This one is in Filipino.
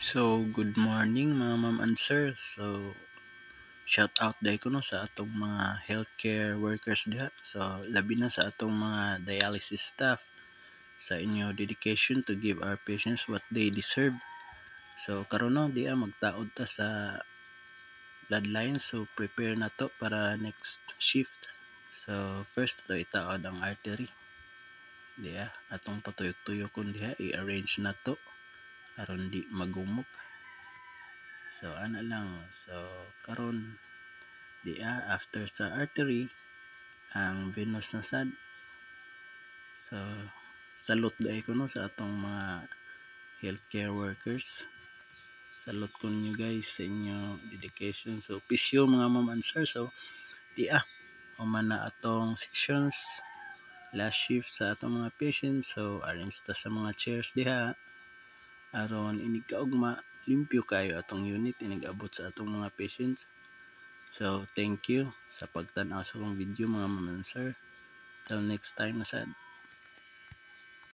So, good morning mga ma'am and sir. So, shout out day ko no sa atong mga healthcare workers diha. So, labi na sa atong mga dialysis staff sa inyo dedication to give our patients what they deserve. So, karon no diya magtaod ta sa bloodline. So, prepare na to para next shift. So, first to itaod ang artery. Diya atong patuyok-tuyokon diha i-arrange na to aron di magumok. So ana lang. So karon after sa artery ang venous na sad. So salute dai ko no sa atong mga healthcare workers. Salute ko nyo guys sa inyo dedication. So pisyo mga ma'am and sir. So human na atong sessions last shift sa atong mga patients. So arrange ta sa mga chairs diha aron inig kaugma limpyo kayo atong unit inig-abot sa atong mga patients. So thank you sa pagtan-aw sa akong video mga ma'am and sir. Till next time na sad.